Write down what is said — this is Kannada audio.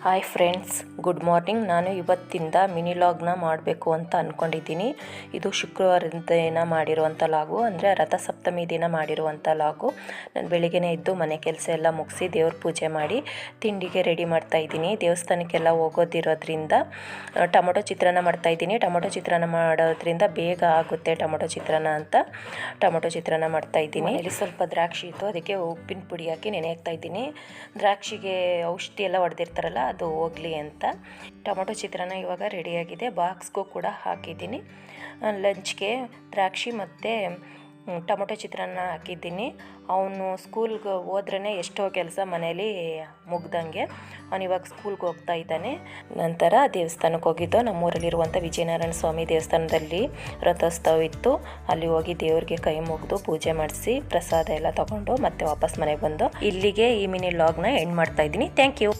Hi friends, good morning. ನಾನು ಇವತ್ತಿಂದ ಮಿನಿ ಲಾಗ್ನ ಮಾಡಬೇಕು ಅಂತ ಅಂದ್ಕೊಂಡಿದ್ದೀನಿ. ಇದು ಶುಕ್ರವಾರದ ದಿನ ಮಾಡಿರುವಂಥ ಲಾಗು, ಅಂದರೆ ರಥಸಪ್ತಮಿ ದಿನ ಮಾಡಿರುವಂಥ ಲಾಗು. ನಾನು ಬೆಳಿಗ್ಗೆನೇ ಎದ್ದು ಮನೆ ಕೆಲಸ ಎಲ್ಲ ಮುಗಿಸಿ ದೇವ್ರ ಪೂಜೆ ಮಾಡಿ ತಿಂಡಿಗೆ ರೆಡಿ ಮಾಡ್ತಾಯಿದ್ದೀನಿ. ದೇವಸ್ಥಾನಕ್ಕೆಲ್ಲ ಹೋಗೋದಿರೋದ್ರಿಂದ ಟೊಮೊಟೊ ಚಿತ್ರಾನ್ನ ಮಾಡ್ತಾಯಿದ್ದೀನಿ. ಟೊಮೊಟೊ ಚಿತ್ರಾನ್ನ ಮಾಡೋದ್ರಿಂದ ಬೇಗ ಆಗುತ್ತೆ ಟೊಮೊಟೊ ಚಿತ್ರಾನ್ನ ಅಂತ ಟೊಮೊಟೊ ಚಿತ್ರಾನ್ನ ಮಾಡ್ತಾಯಿದ್ದೀನಿ. ಇಲ್ಲಿ ಸ್ವಲ್ಪ ದ್ರಾಕ್ಷಿ ಇತ್ತು, ಅದಕ್ಕೆ ಉಪ್ಪಿನ ಪುಡಿ ಹಾಕಿ ನೆನೆ ಹಾಕ್ತಾಯಿದ್ದೀನಿ. ದ್ರಾಕ್ಷಿಗೆ ಔಷಧಿ ಎಲ್ಲ ಹೊಡೆದಿರ್ತಾರಲ್ಲ ಅದು ಹೋಗಲಿ ಅಂತ. ಟೊಮೊಟೊ ಚಿತ್ರಾನ್ನ ಇವಾಗ ರೆಡಿಯಾಗಿದೆ. ಬಾಕ್ಸ್ಗೂ ಕೂಡ ಹಾಕಿದ್ದೀನಿ. ಲಂಚ್ಗೆ ದ್ರಾಕ್ಷಿ ಮತ್ತು ಟೊಮೊಟೊ ಚಿತ್ರಾನ್ನ ಹಾಕಿದ್ದೀನಿ. ಅವನು ಸ್ಕೂಲ್ಗೆ ಹೋದ್ರೇ ಎಷ್ಟೋ ಕೆಲಸ ಮನೇಲಿ ಮುಗ್ದಂಗೆ. ಅವನಿವಾಗ ಸ್ಕೂಲ್ಗೆ ಹೋಗ್ತಾ ಇದ್ದಾನೆ. ನಂತರ ದೇವಸ್ಥಾನಕ್ಕೆ ಹೋಗಿದ್ದು. ನಮ್ಮೂರಲ್ಲಿರುವಂಥ ವಿಜಯನಾರಾಯಣ ಸ್ವಾಮಿ ದೇವಸ್ಥಾನದಲ್ಲಿ ರಥೋತ್ಸವ ಇತ್ತು. ಅಲ್ಲಿ ಹೋಗಿ ದೇವ್ರಿಗೆ ಕೈ ಮುಗಿದು ಪೂಜೆ ಮಾಡಿಸಿ ಪ್ರಸಾದ ಎಲ್ಲ ತಗೊಂಡು ಮತ್ತೆ ವಾಪಸ್ ಮನೆಗೆ ಬಂದು ಇಲ್ಲಿಗೆ ಈ ಮಿನಿ ಲಾಗ್ನ ಎಂಡ್ ಮಾಡ್ತಾ ಇದ್ದೀನಿ. Thank you.